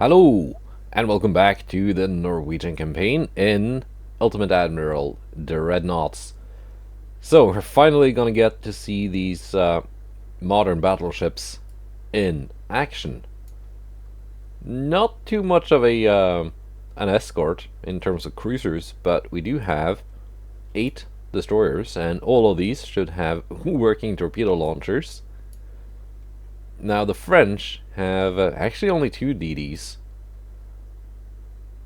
Hello, and welcome back to the Norwegian campaign in Ultimate Admiral Dreadnoughts. So, we're finally gonna get to see these modern battleships in action. Not too much of an escort in terms of cruisers, but we do have 8 destroyers, and all of these should have working torpedo launchers. Now, the French have actually only 2 DDs.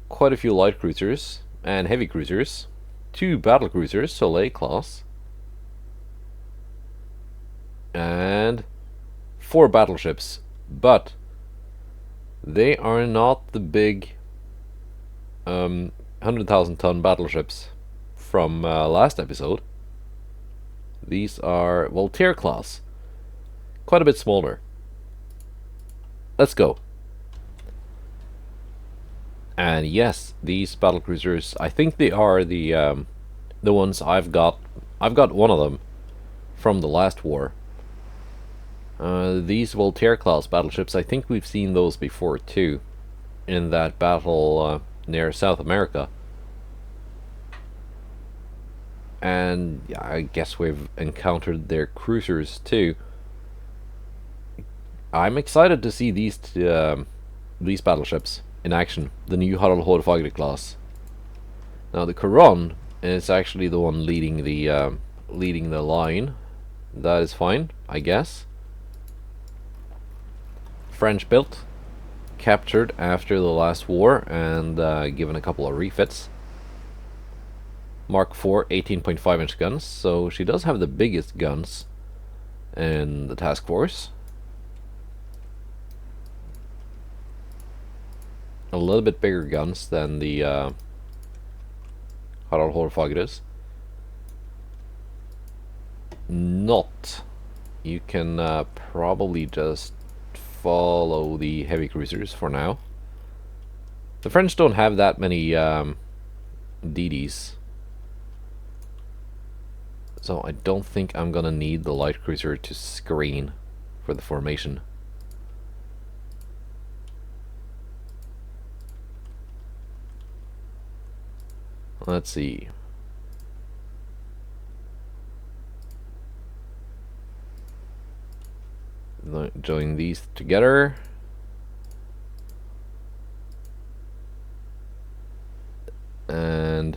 Quite a few light cruisers and heavy cruisers, 2 battle cruisers, Soleil class, and 4 battleships, but they are not the big 100,000 ton battleships from last episode. These are Voltaire class, quite a bit smaller. Let's go. And yes, these battle cruisers, I think they are the ones I've got. I've got one of them from the last war. These Voltaire class battleships, I think we've seen those before too, in that battle near South America. And yeah, I guess we've encountered their cruisers too. I'm excited to see these battleships in action. The new Harald Haarfagre class. Now the Coron is actually the one leading the line. That is fine, I guess. French built, captured after the last war, and given a couple of refits. Mark IV 18.5 inch guns, so she does have the biggest guns in the task force. A little bit bigger guns than the Harald Haarfagres. Not. You can probably just follow the heavy cruisers for now. The French don't have that many DDs, so I don't think I'm gonna need the light cruiser to screen for the formation. Let's see. Join these together. And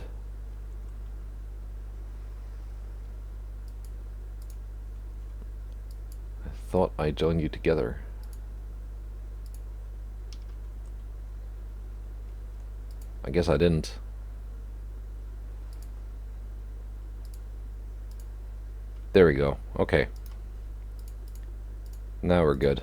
I thought I joined you together. I guess I didn't. There we go. Okay. Now we're good.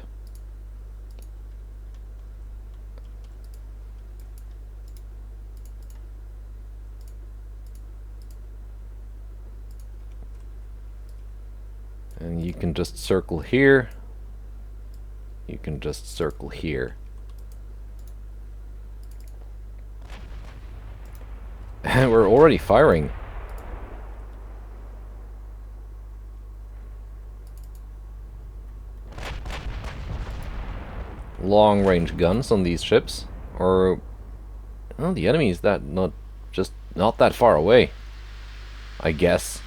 And you can just circle here. You can just circle here. And we're already firing. Long range guns on these ships, or well, the enemy is not that far away, I guess.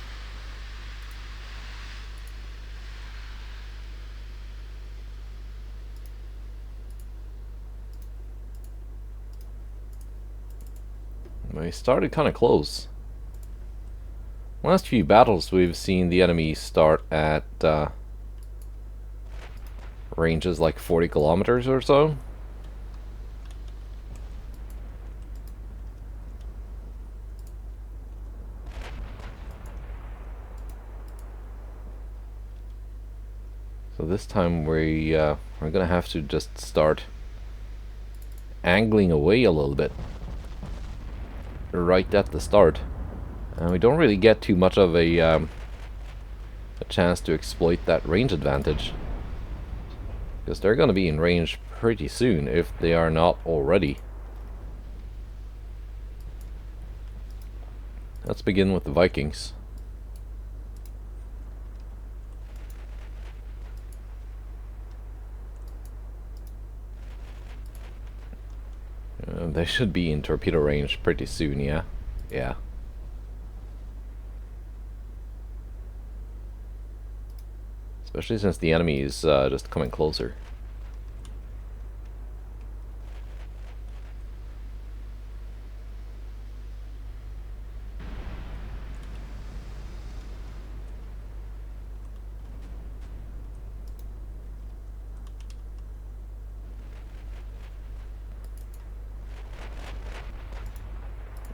I started kind of close. Last few battles we've seen the enemy start at ranges like 40 kilometers or so. So this time we're gonna have to just start angling away a little bit right at the start, and we don't really get too much of a chance to exploit that range advantage, because they're going to be in range pretty soon if they are not already. Let's begin with the Vikings. They should be in torpedo range pretty soon, yeah? Yeah. Especially since the enemy is just coming closer.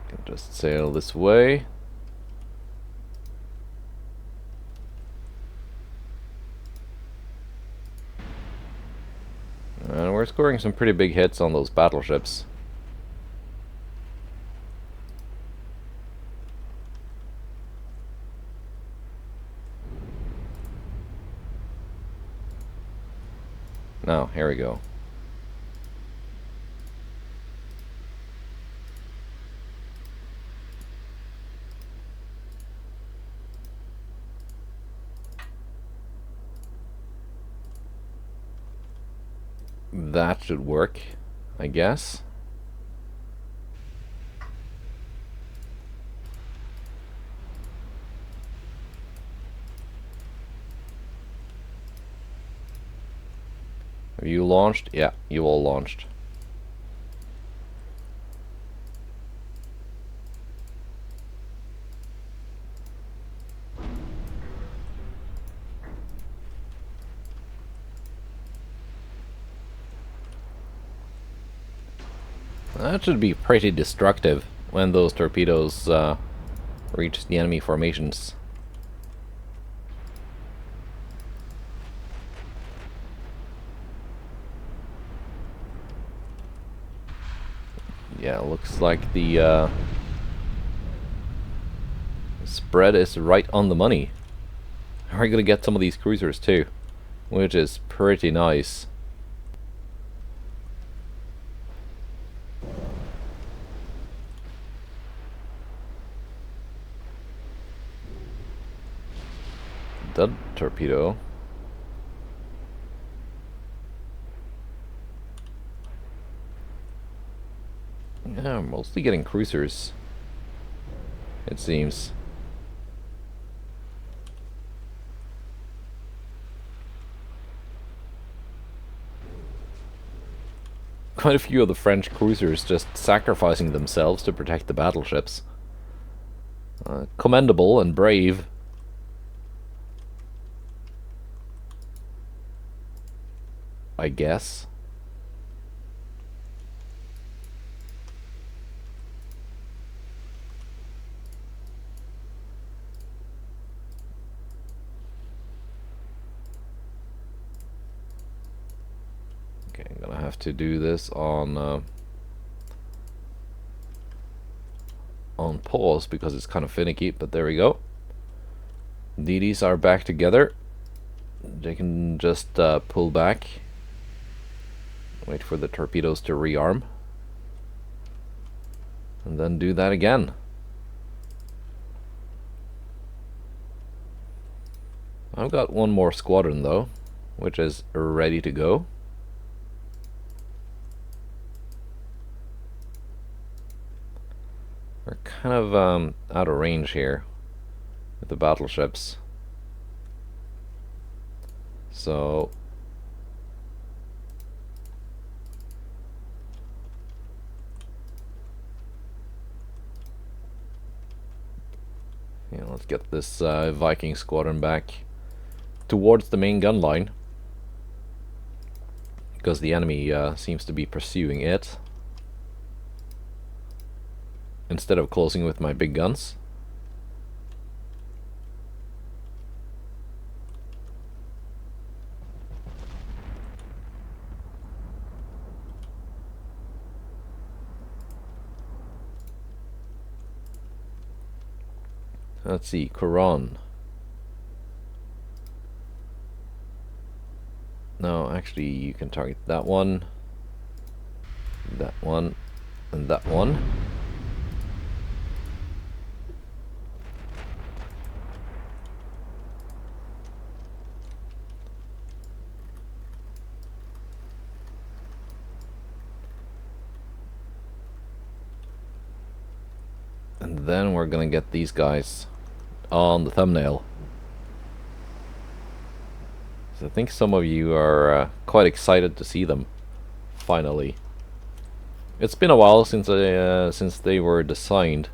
Can just sail this way. And we're scoring some pretty big hits on those battleships. Now, here we go. That should work, I guess. Have you launched? Yeah, you all launched. That should be pretty destructive when those torpedoes reach the enemy formations. Yeah, looks like the spread is right on the money. We're gonna get some of these cruisers too, which is pretty nice. That torpedo. Yeah, mostly getting cruisers, it seems. Quite a few of the French cruisers just sacrificing themselves to protect the battleships. Commendable and brave. I guess. Okay, I'm gonna have to do this on pause because it's kind of finicky, but there we go. DDs are back together. They can just pull back. Wait for the torpedoes to rearm. And then do that again. I've got one more squadron though, which is ready to go. We're kind of out of range here with the battleships. So yeah, let's get this Viking squadron back towards the main gun line, because the enemy seems to be pursuing it instead of closing with my big guns. Let's see, Quran. No, actually you can target that one, and that one. And then we're gonna get these guys on the thumbnail. So I think some of you are quite excited to see them, finally. It's been a while since they were designed.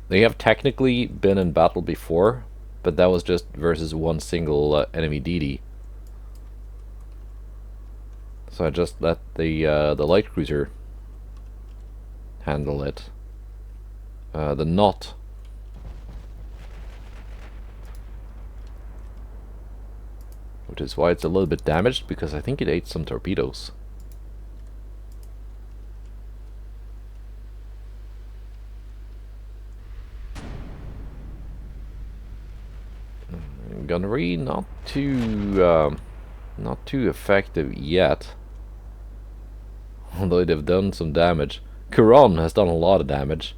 They have technically been in battle before, but that was just versus one single enemy DD. So I just let the light cruiser handle it. The knot. Which is why it's a little bit damaged, because I think it ate some torpedoes. Gunnery not too effective yet. Although they've done some damage. Quran has done a lot of damage.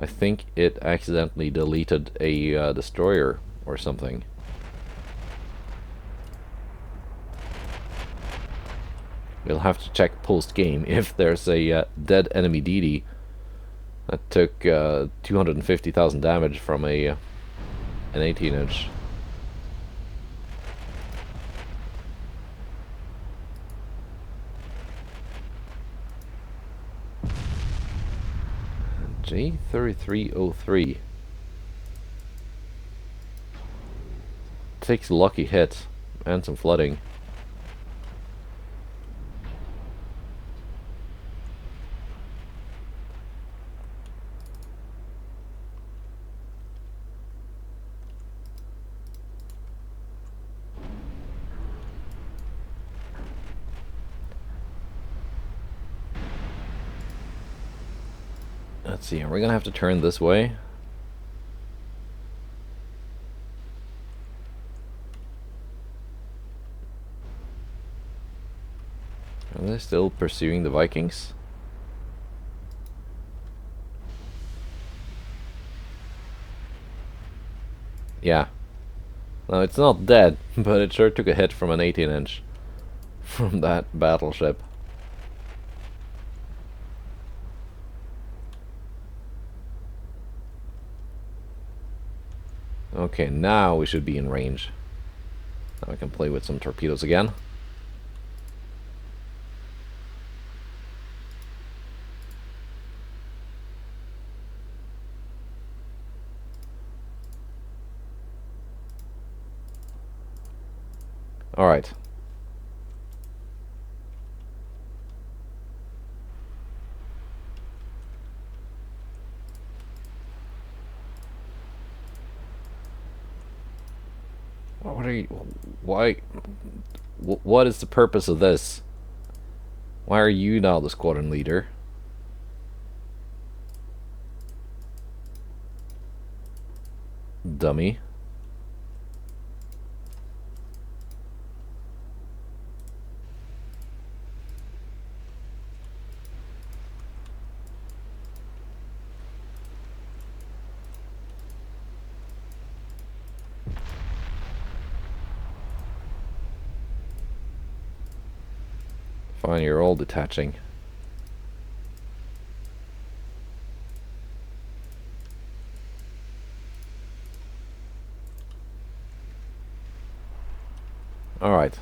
I think it accidentally deleted a destroyer or something. We'll have to check post-game if there's a dead enemy DD that took 250,000 damage from an 18-inch. J3303 takes a lucky hit and some flooding. Let's see, are we gonna have to turn this way? Are they still pursuing the Vikings? Yeah. No, it's not dead, but it sure took a hit from an 18-inch from that battleship. Okay, now we should be in range. Now I can play with some torpedoes again. Alright. What are you... Why... What is the purpose of this? Why are you now the squadron leader? Dummy. Fine, you're all detaching. Alright.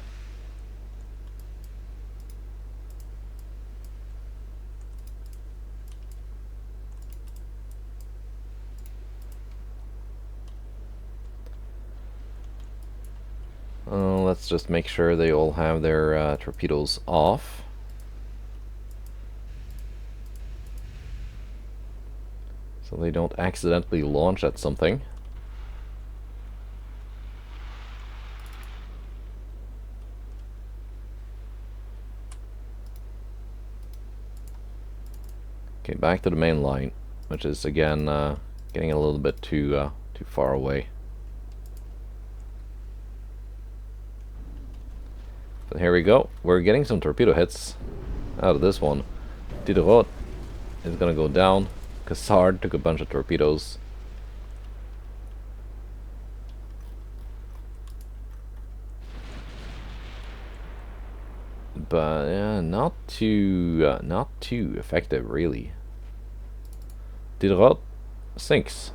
Let's just make sure they all have their torpedoes off. So they don't accidentally launch at something. Okay, back to the main line, which is again getting a little bit too far away. But here we go. We're getting some torpedo hits out of this one. Diderot is gonna go down. Cassard took a bunch of torpedoes. But yeah, not too effective really. Diderot sinks.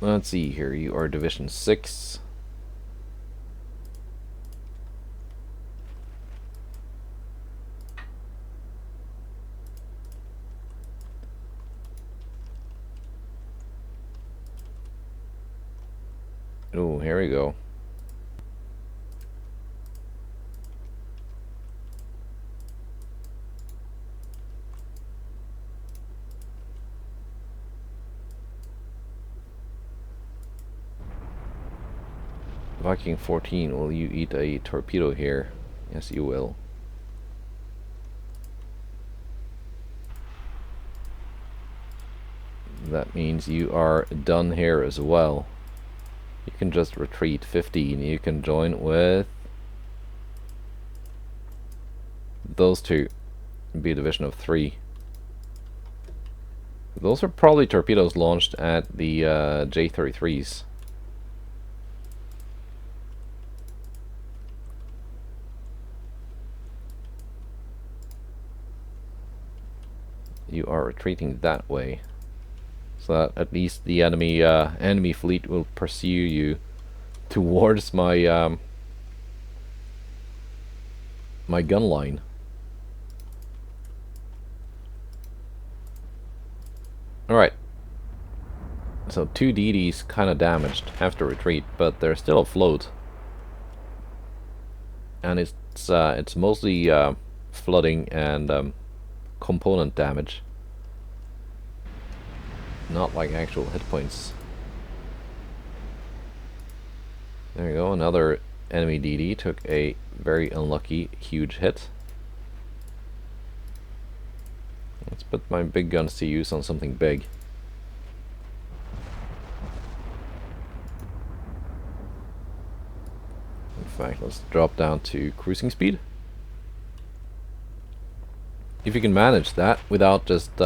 Let's see here. You are Division 6. Oh, here we go. Viking 14, will you eat a torpedo here? Yes, you will. That means you are done here as well. You can just retreat. 15. You can join with those two. Be a division of 3. Those are probably torpedoes launched at the J-33s. You are retreating that way, so that at least the enemy fleet will pursue you towards my my gun line. Alright, so 2 DDs kind of damaged after retreat, but they're still afloat, and it's mostly flooding and component damage, not like actual hit points. There you go, another enemy DD took a very unlucky huge hit. Let's put my big guns to use on something big. In fact, let's drop down to cruising speed. If you can manage that without just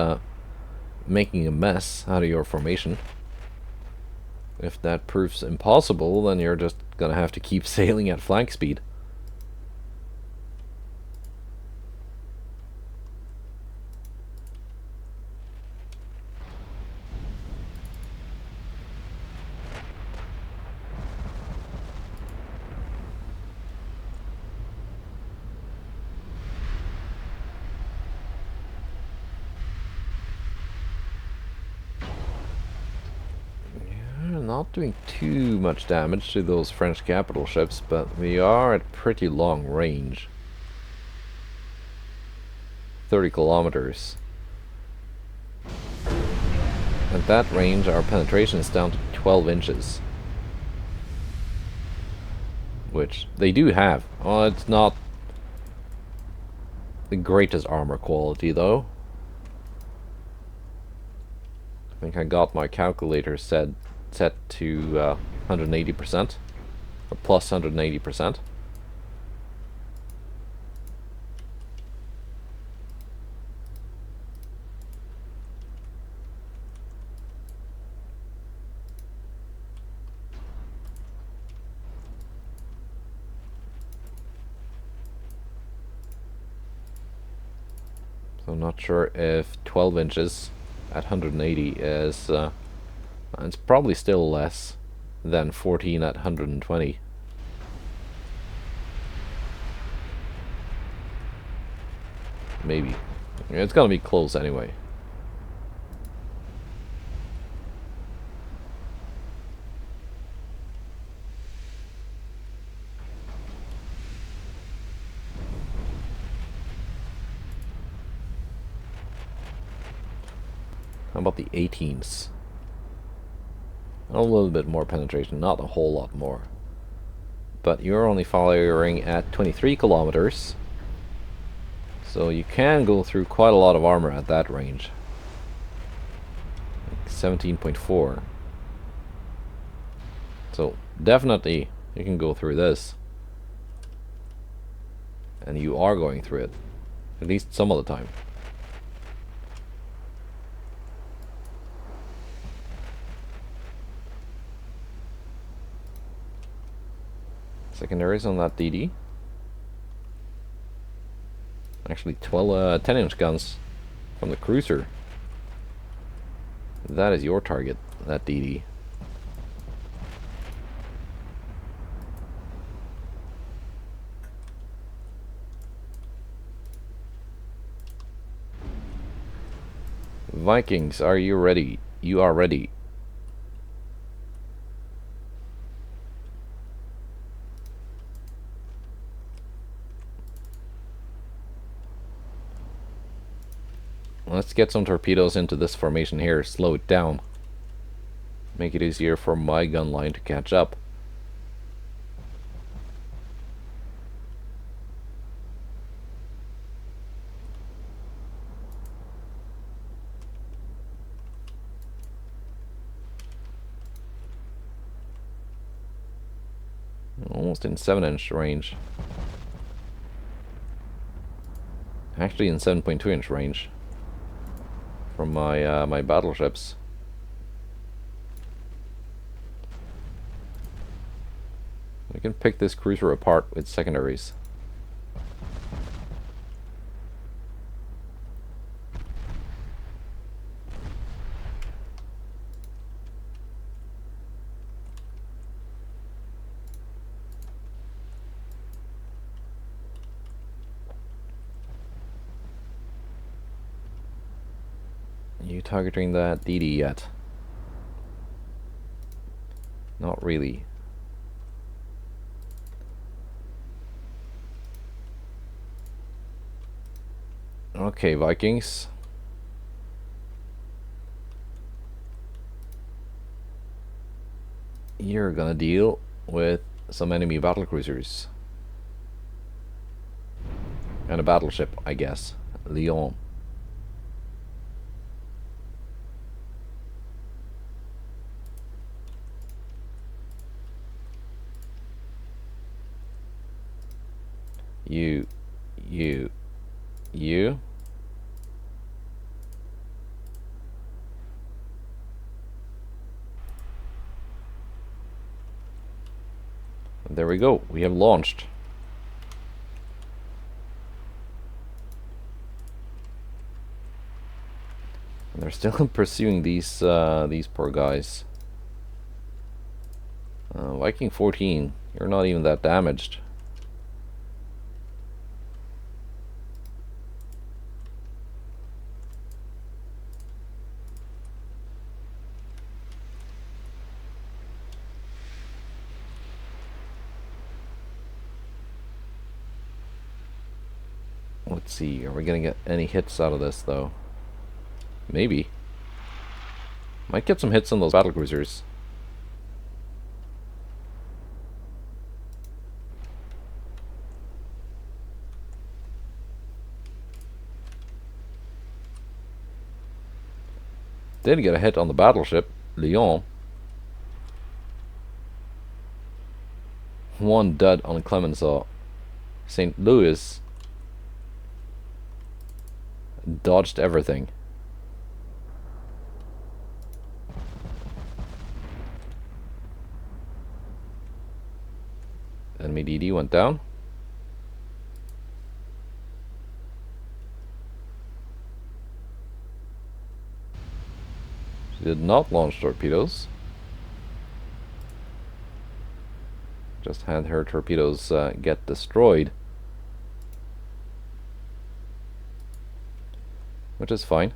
making a mess out of your formation. If that proves impossible, then you're just gonna have to keep sailing at flank speed. Not doing too much damage to those French capital ships, but we are at pretty long range. 30 kilometers. At that range, our penetration is down to 12 inches. Which they do have. Oh, it's not the greatest armor quality, though. I think I got my calculator set to 180%, or plus 180%. So I'm not sure if 12 inches at 180 is it's probably still less than 14 at 120. Maybe. It's gonna be close anyway. How about the 18s? A little bit more penetration, not a whole lot more. But you're only firing at 23 kilometers. So you can go through quite a lot of armor at that range. 17.4. So definitely you can go through this. And you are going through it. At least some of the time. Secondaries on that DD. Actually, 10-inch guns from the cruiser. That is your target, that DD. Vikings, are you ready? You are ready. Let's get some torpedoes into this formation here. Slow it down. Make it easier for my gun line to catch up. Almost in 7-inch range. Actually in 7.2-inch range. From my my battleships. We can pick this cruiser apart with secondaries. You targeting that DD yet? Not really. Okay, Vikings. You're gonna deal with some enemy battlecruisers. And a battleship, I guess. Lyon. You. There we go. We have launched. And they're still pursuing these poor guys. Viking 14, you're not even that damaged. Let's see, are we gonna get any hits out of this though? Maybe. Might get some hits on those battlecruisers. Did get a hit on the battleship, Lyon. One dud on Clemenceau. St. Louis dodged everything. Enemy DD went down. She did not launch torpedoes. Just had her torpedoes get destroyed. Which is fine.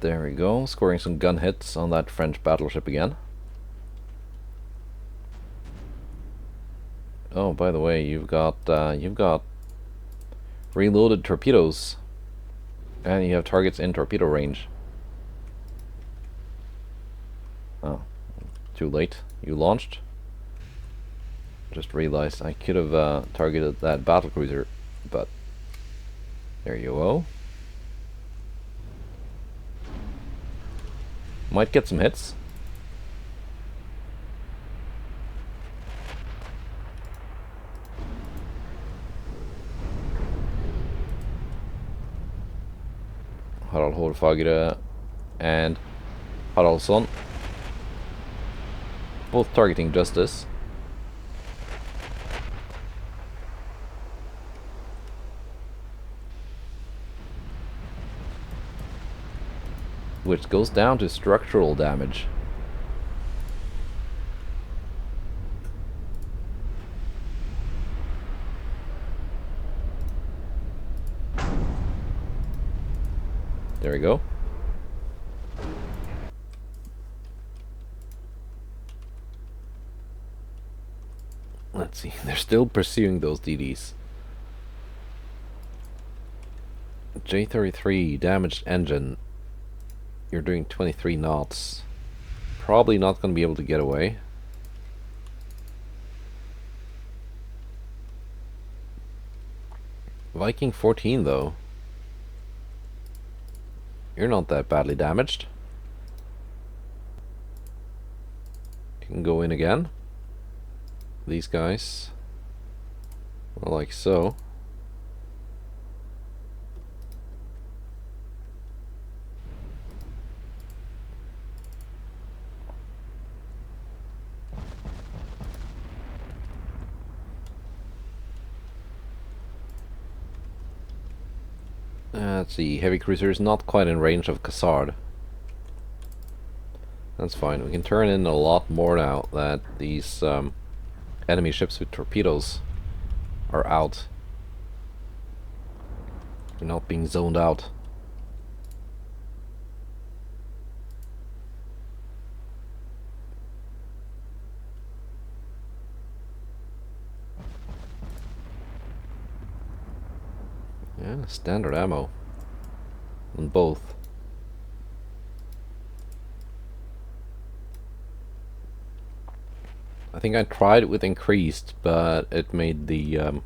There we go, scoring some gun hits on that French battleship again. Oh, by the way, you've got reloaded torpedoes, and you have targets in torpedo range. Oh, too late. You launched. Just realized I could have targeted that battlecruiser, but there you go. Might get some hits. Harald Haarfagre and Haraldsson, both targeting justice. Which goes down to structural damage. There we go. Let's see, they're still pursuing those DDs. J33, damaged engine. You're doing 23 knots. Probably not going to be able to get away. Viking 14 though. You're not that badly damaged. You can go in again. These guys. Well, like so. Let's see, heavy cruiser is not quite in range of Cassard. That's fine, we can turn in a lot more now that these enemy ships with torpedoes are out. They're not being zoned out. Yeah, standard ammo on both. I think I tried it with increased, but it made the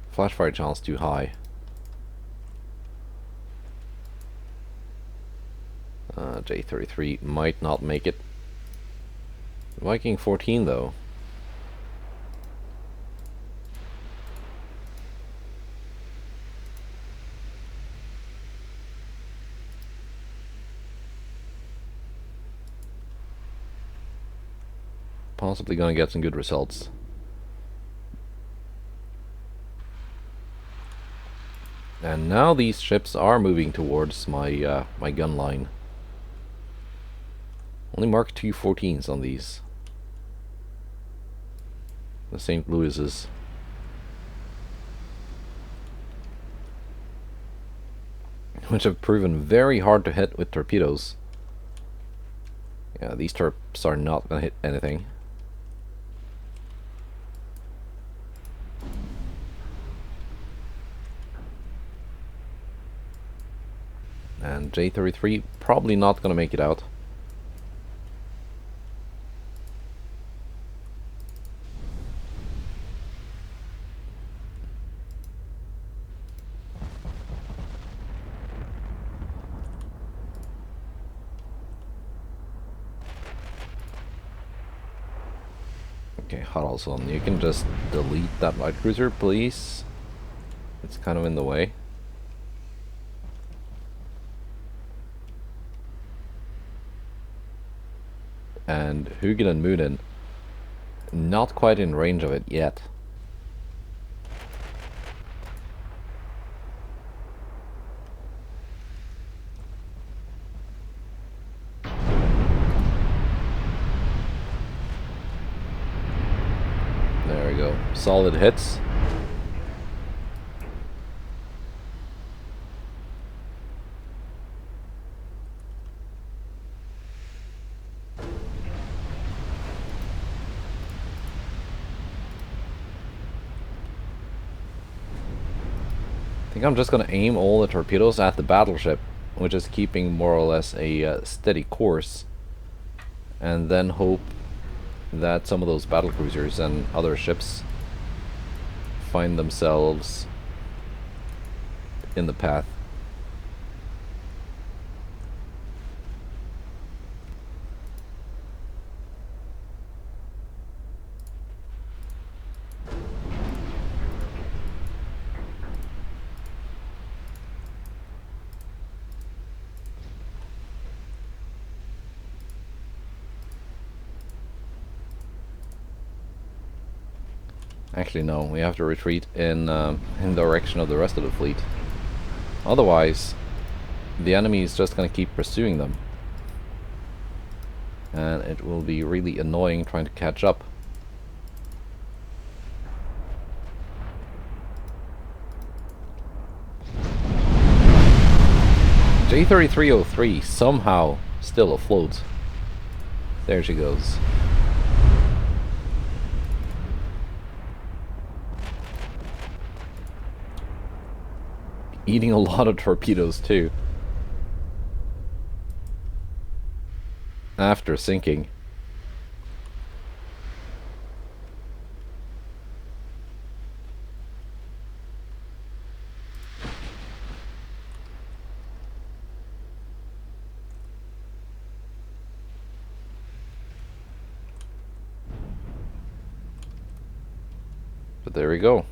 flash fire chance too high. J33 might not make it. Viking 14 though. Possibly gonna get some good results. And now these ships are moving towards my my gun line. Only Mark II 14s on these. The St. Louis's. Which have proven very hard to hit with torpedoes. Yeah, these torps are not gonna hit anything. And J33 probably not gonna make it out. Okay, Haraldsson, you can just delete that light cruiser, please. It's kind of in the way. And Hugin and Moonin, not quite in range of it yet. There we go, solid hits. I think I'm just gonna aim all the torpedoes at the battleship, which is keeping more or less a steady course, and then hope that some of those battle cruisers and other ships find themselves in the path. Actually, no. We have to retreat in direction of the rest of the fleet. Otherwise, the enemy is just going to keep pursuing them, and it will be really annoying trying to catch up. J3303 somehow still afloat. There she goes. Eating a lot of torpedoes too. After sinking. But there we go.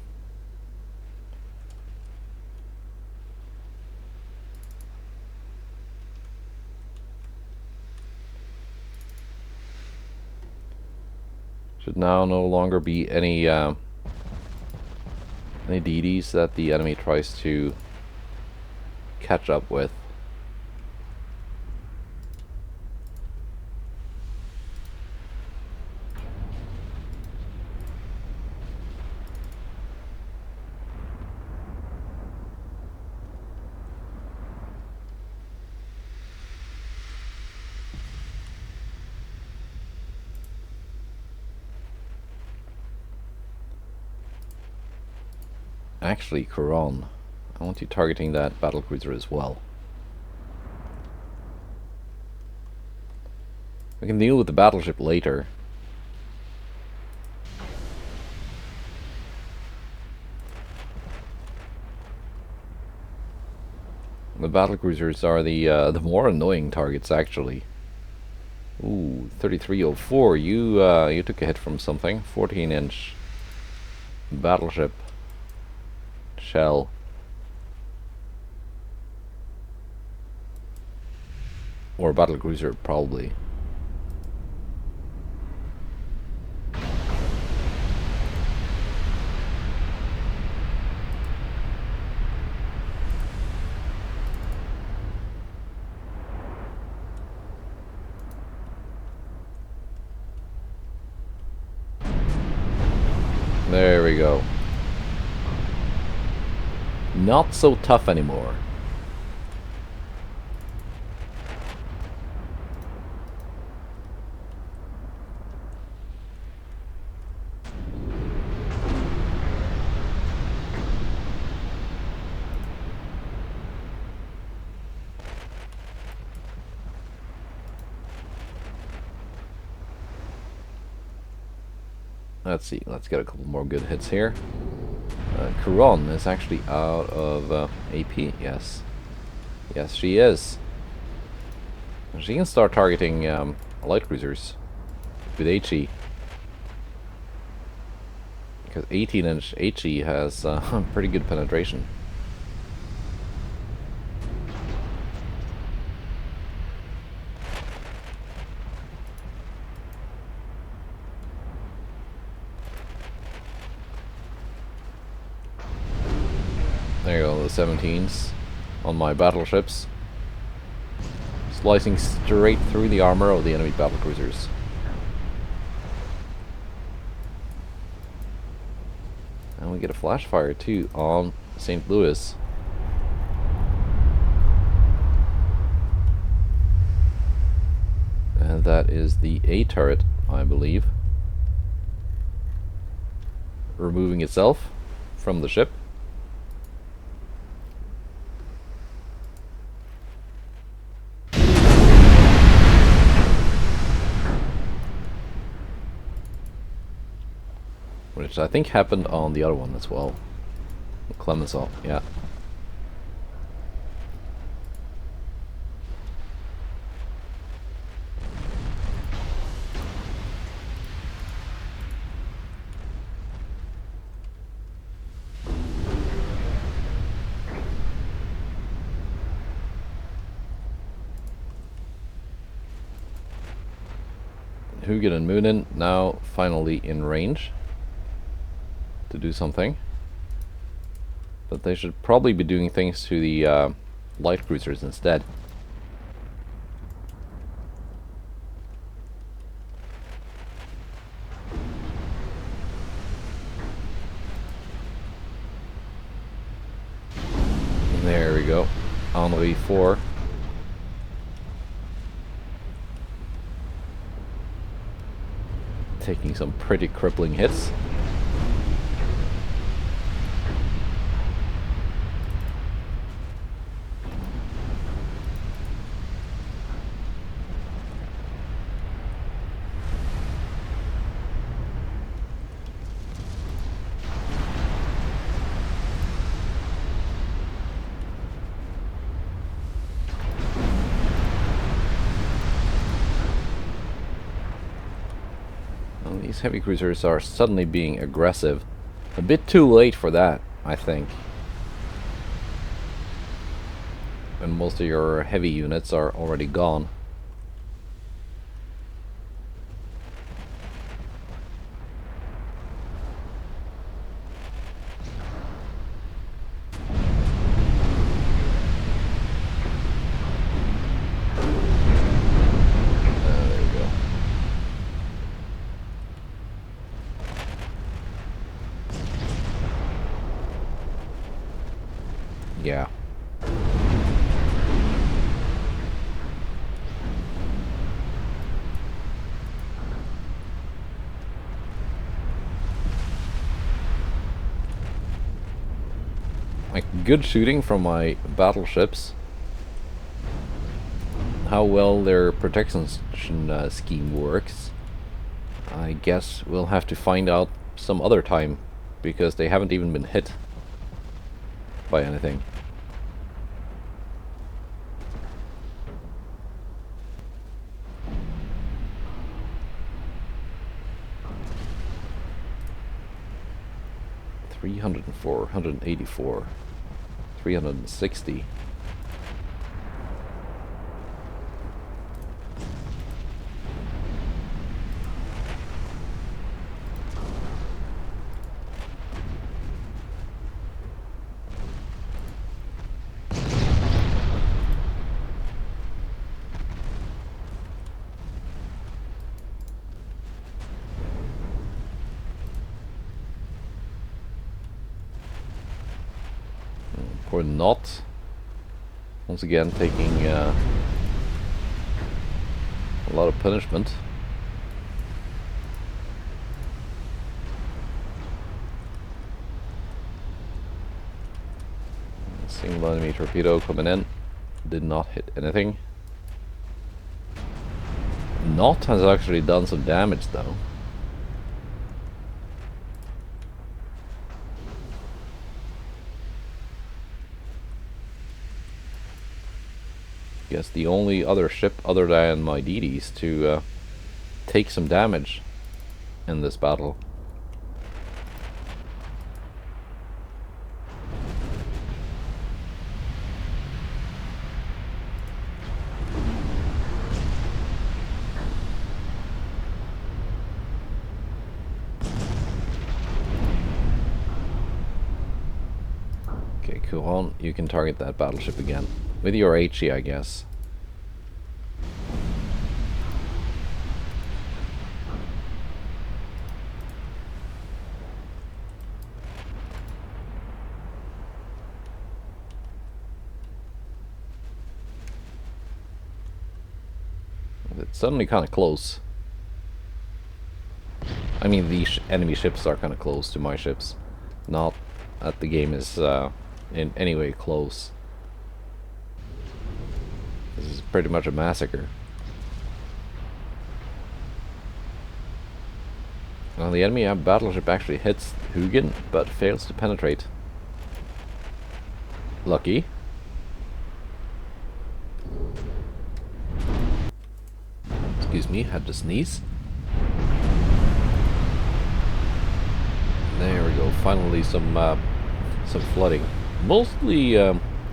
Should now no longer be any DDs that the enemy tries to catch up with. Actually, Quran, I want you targeting that battlecruiser as well. We can deal with the battleship later. The battlecruisers are the more annoying targets, actually. Ooh, 3304. You took a hit from something. 14-inch battleship shell. Or battlecruiser, probably. There we go. Not so tough anymore. Let's see, let's get a couple more good hits here. Quran is actually out of AP, yes. Yes, she is. She can start targeting light cruisers with HE. Because 18-inch HE has pretty good penetration. There you go, the 17s on my battleships. Slicing straight through the armor of the enemy battlecruisers. And we get a flash fire too on St. Louis. And that is the A turret, I believe, removing itself from the ship. which I think happened on the other one as well. Clemenceau, yeah. Hugin and Moonin now finally in range to do something. But they should probably be doing things to the light cruisers instead. There we go. Henri 4. Taking some pretty crippling hits. These heavy cruisers are suddenly being aggressive. A bit too late for that, I think. When most of your heavy units are already gone. Yeah. Like, good shooting from my battleships. How well their protection scheme works, I guess we'll have to find out some other time, because they haven't even been hit by anything. $304, $184, $360. Or not. Once again, taking a lot of punishment. Single enemy torpedo coming in. Did not hit anything. Not has actually done some damage though. Guess the only other ship other than my DDs to take some damage in this battle. Okay, Couron, you can target that battleship again. With your HE, I guess. It's suddenly kind of close. I mean, these enemy ships are kind of close to my ships. Not that the game is in any way close. This is pretty much a massacre. Well, the enemy battleship actually hits Hugin, but fails to penetrate. Lucky. Excuse me, had to sneeze. There we go. Finally, some flooding. Mostly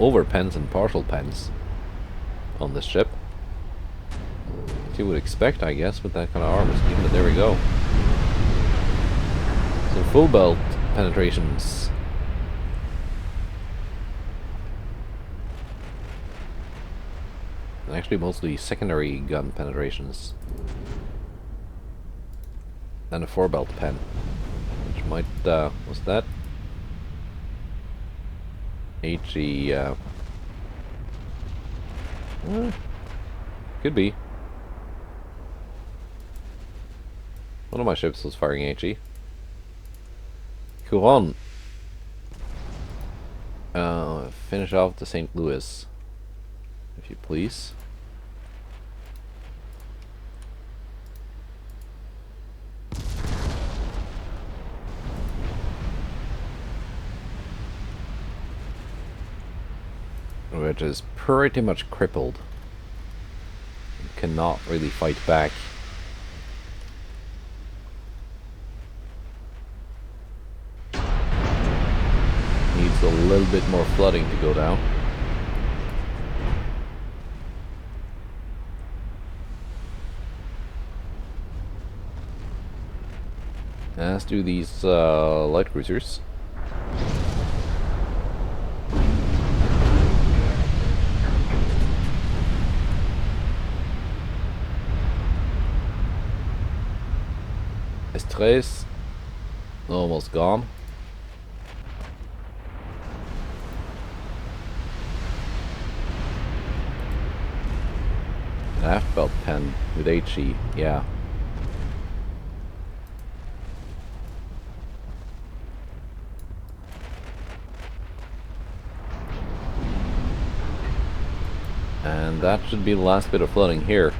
overpens and partial pens on this ship. As you would expect, I guess, with that kind of armor scheme. But there we go. Some full belt penetrations. And actually, mostly secondary gun penetrations. And a 4-belt pen. Which might, what's that? HE, could be. One of my ships was firing HE. Cool on. Finish off the St. Louis, if you please. Which is pretty much crippled. Cannot really fight back. Needs a little bit more flooding to go down. Let's do these light cruisers. Estrés, almost gone. An aft belt pen with HE, yeah. And that should be the last bit of flooding here.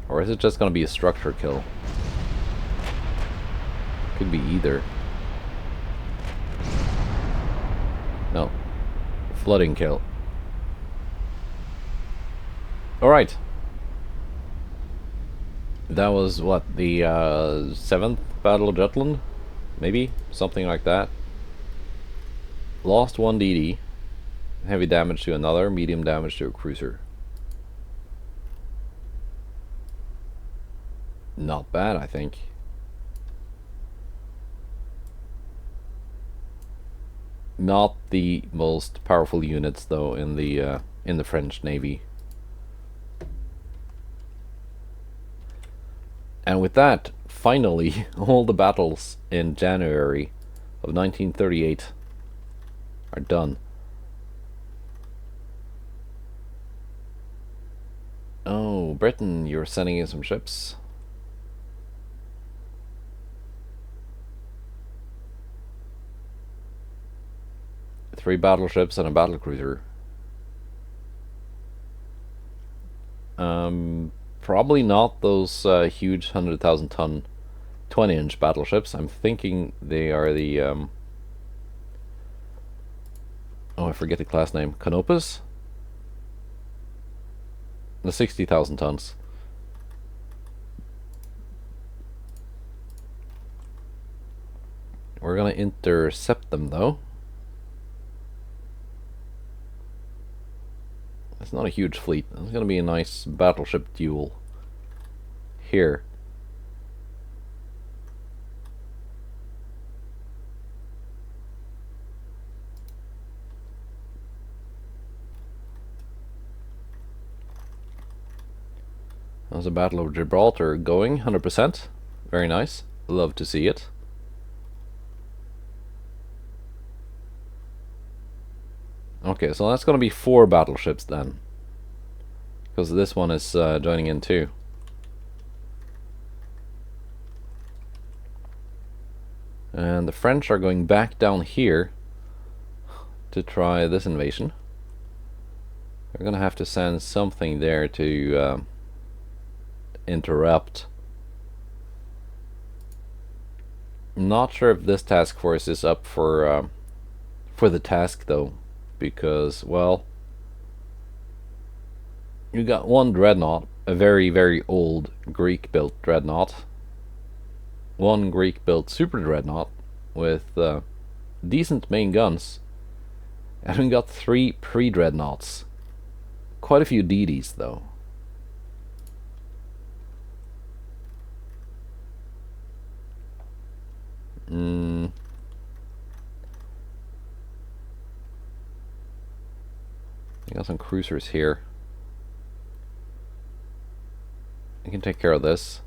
Or is it just going to be a structure kill? Could be either. No. Flooding kill. Alright. That was what, the 7th Battle of Jutland? Maybe? Something like that. Lost 1 DD. Heavy damage to another, medium damage to a cruiser. Not bad, I think. Not the most powerful units, though, in the French Navy. And with that, finally, all the battles in January of 1938 are done. Oh, Britain, you're sending in some ships. Three battleships and a battlecruiser. Probably not those huge 100,000 ton 20-inch battleships. I'm thinking they are the oh, I forget the class name. Canopas? The 60,000 tons. We're gonna intercept them though. It's not a huge fleet. It's gonna be a nice battleship duel here. How's the Battle of Gibraltar going? 100%. Very nice. Love to see it. Okay, so that's going to be 4 battleships then. Because this one is joining in too. And the French are going back down here to try this invasion. We're gonna have to send something there to interrupt. Not sure if this task force is up for the task though, because, well, you got one dreadnought, a very, very old Greek-built dreadnought, one Greek-built super dreadnought with decent main guns, and we got 3 pre-dreadnoughts. Quite a few DDs though. I got some cruisers here. I can take care of this.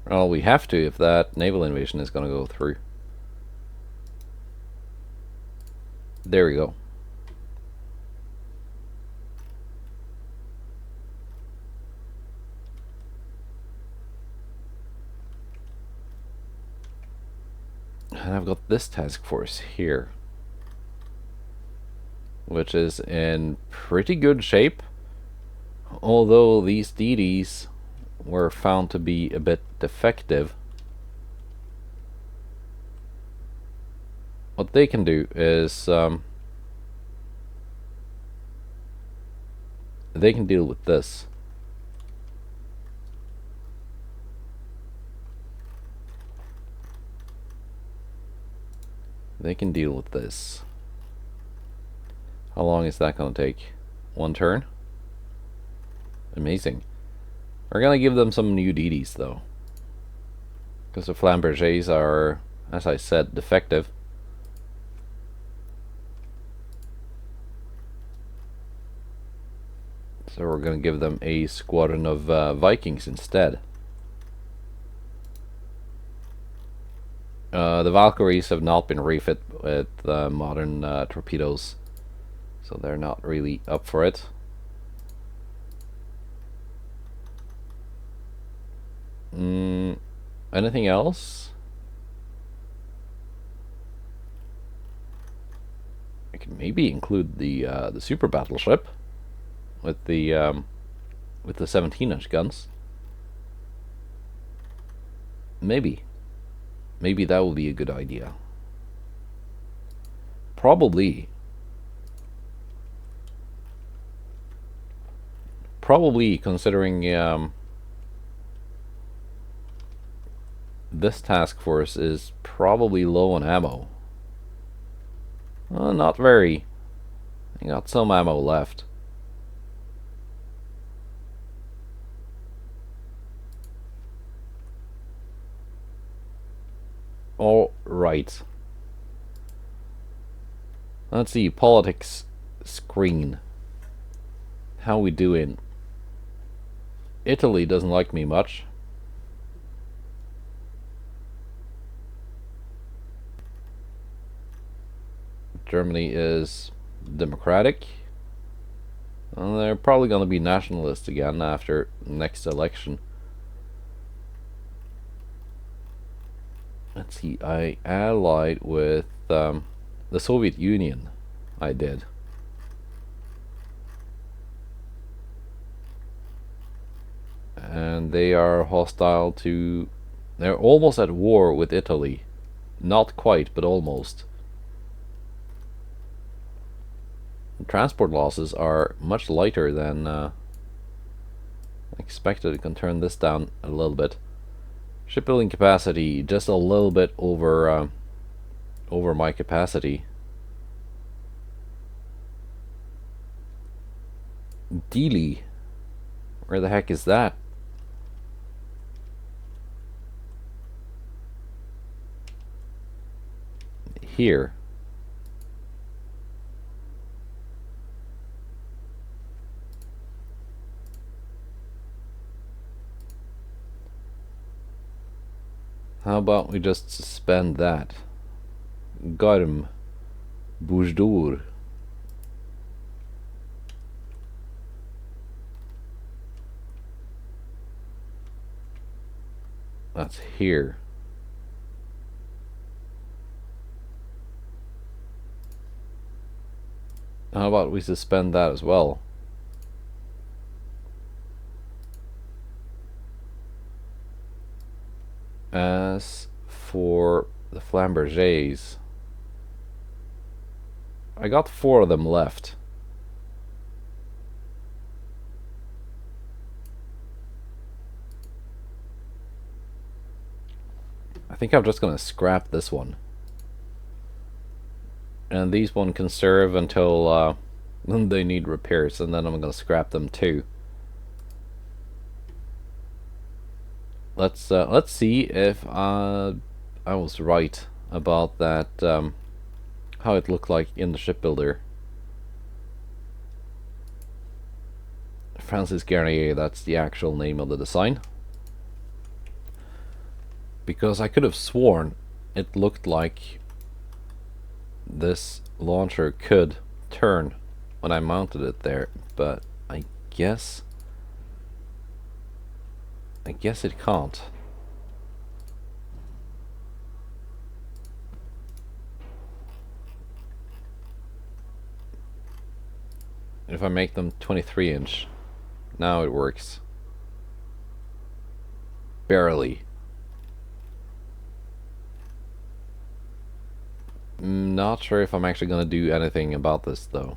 Well, we have to if that naval invasion is going to go through. There we go. And I've got this task force here, which is in pretty good shape, although these DDs were found to be a bit defective. What they can do is they can deal with this. They can deal with this. How long is that going to take? 1 turn? Amazing. We're going to give them some new DDs though, because the Flambergés are, as I said, defective. So we're going to give them a squadron of Vikings instead. The Valkyries have not been refit with modern torpedoes, so they're not really up for it. Anything else? I can maybe include the super battleship with the 17-inch guns. Maybe that would be a good idea. Probably considering this task force is probably low on ammo. Not very. I got some ammo left. All right. Let's see, politics screen. How we doing? Italy doesn't like me much. Germany is democratic. Well, they're probably going to be nationalist again after next election. Let's see, I allied with the Soviet Union. I did. And they are hostile to... They're almost at war with Italy. Not quite, but almost. Transport losses are much lighter than expected. I can turn this down a little bit. Shipbuilding capacity just a little bit over my capacity. Dealey, where the heck is that? Here. How about we just suspend that? Garm, Bujdur. That's here. How about we suspend that as well? As for the Flambergés, I got 4 of them left. I think I'm just gonna scrap this one. And these one can serve until they need repairs, and then I'm gonna scrap them too. Let's see if I was right about that, how it looked like in the shipbuilder. Francis Garnier, that's the actual name of the design. Because I could have sworn it looked like this launcher could turn when I mounted it there, but I guess it can't. If I make them 23-inch, now it works. Barely. Not sure if I'm actually gonna do anything about this though.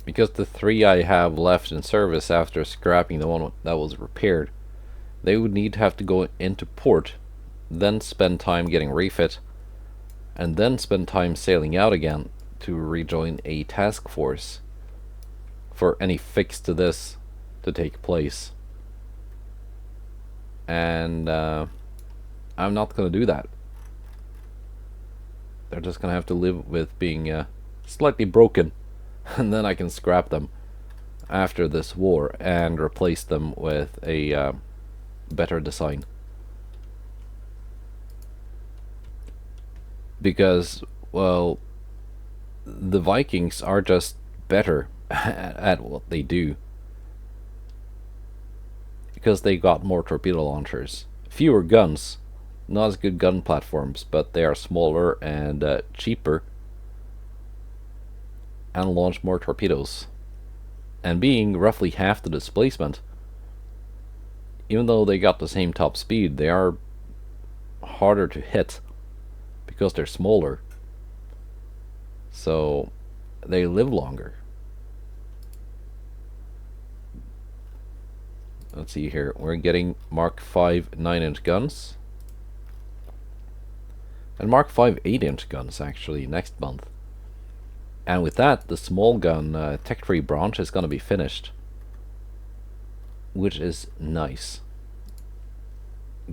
Because the 3 I have left in service after scrapping the one that was repaired, they would need to have to go into port, then spend time getting refit, and then spend time sailing out again to rejoin a task force for any fix to this to take place. And I'm not gonna do that. They're just gonna have to live with being slightly broken, and then I can scrap them after this war and replace them with a better design. Because, well, the Vikings are just better at what they do. Because they got more torpedo launchers. Fewer guns. Not as good gun platforms, but they are smaller and cheaper. And launch more torpedoes. And being roughly half the displacement, even though they got the same top speed, they are harder to hit because they're smaller. So they live longer. Let's see here. We're getting Mark 5 9-inch guns. And Mark 5 8-inch guns actually next month. And with that, the small gun Tech Tree branch is going to be finished. Which is nice.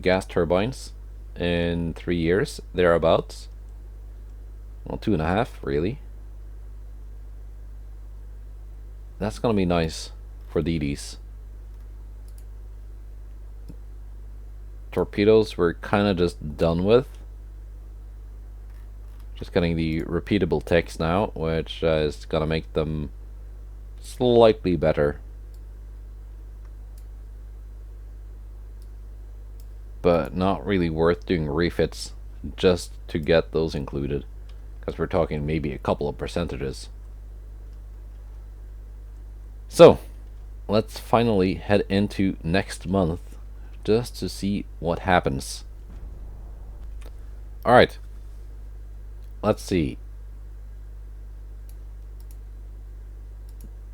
Gas turbines in 3 years, thereabouts. Well, 2.5, really. That's going to be nice for DDs. Torpedoes we're kind of just done with. Just getting the repeatable text now, which is gonna make them slightly better. But not really worth doing refits just to get those included. Because we're talking maybe a couple of percentages. So, let's finally head into next month just to see what happens. Alright. Let's see.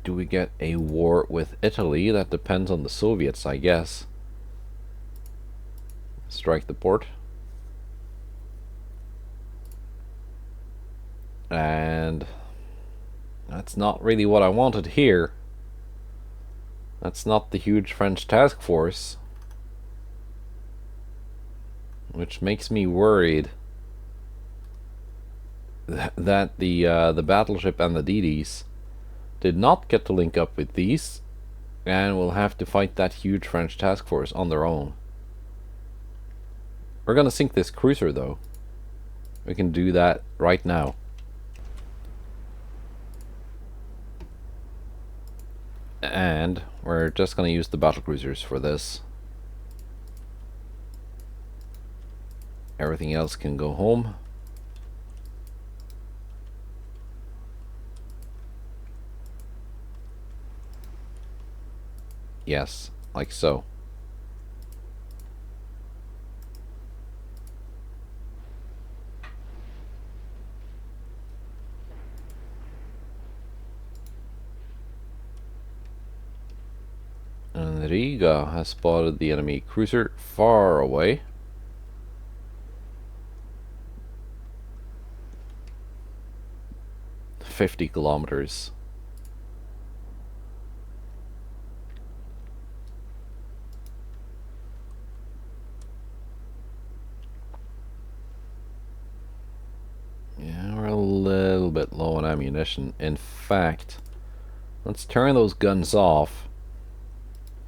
Do we get a war with Italy? That depends on the Soviets, I guess. Strike the port. And that's not really what I wanted here. That's not the huge French task force. Which makes me worried that the battleship and the DDs did not get to link up with these, and will have to fight that huge French task force on their own. We're gonna sink this cruiser though. We can do that right now. And we're just gonna use the battle cruisers for this. Everything else can go home. Yes, like so. And Riga has spotted the enemy cruiser far away. "50 kilometers. Yeah, we're a little bit low on ammunition. In fact, let's turn those guns off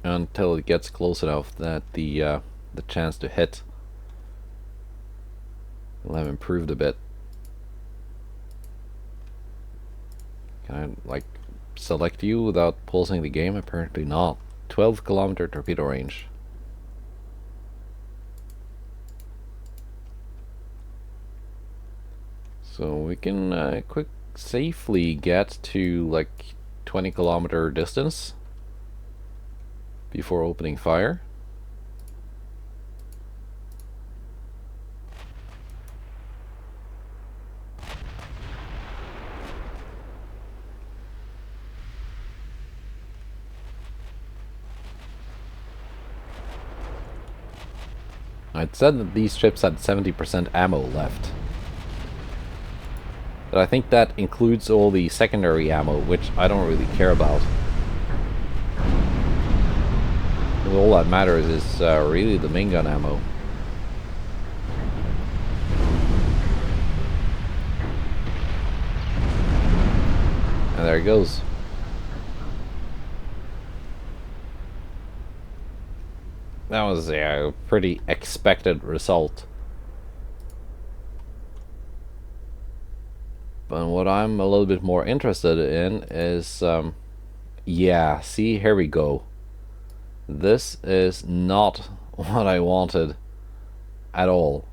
until it gets close enough that the chance to hit will have improved a bit. Can I, like, select you without pausing the game? Apparently not. 12-kilometer torpedo range. So we can safely get to like 20-kilometer distance before opening fire. I'd said that these ships had 70% ammo left. But I think that includes all the secondary ammo, which I don't really care about. All that matters is really the main gun ammo. And there it goes. That was a pretty expected result. But what I'm a little bit more interested in is, yeah, see, here we go. This is not what I wanted at all.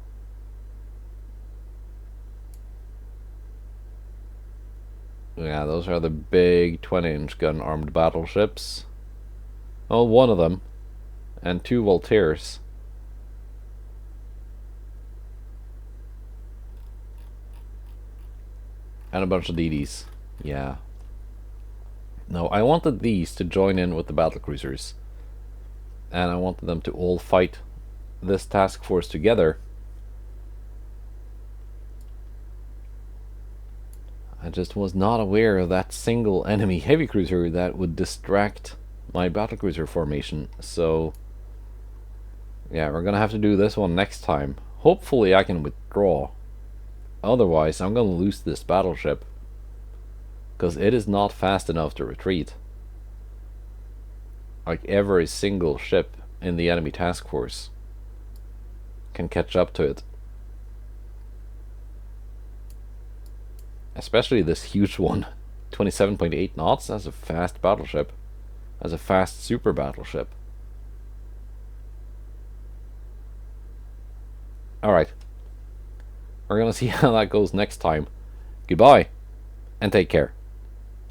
Yeah, those are the big 20-inch gun armed battleships. Oh, one of them. And 2 Voltaires. And a bunch of DDs. Yeah. No, I wanted these to join in with the battlecruisers. And I wanted them to all fight this task force together. I just was not aware of that single enemy heavy cruiser that would distract my battlecruiser formation. So yeah, we're gonna have to do this one next time. Hopefully I can withdraw. Otherwise I'm gonna lose this battleship, because it is not fast enough to retreat. Like, every single ship in the enemy task force can catch up to it. Especially this huge one. 27.8 knots. That's a fast battleship. That's a fast super battleship. Alright. We're gonna see how that goes next time. Goodbye, and take care.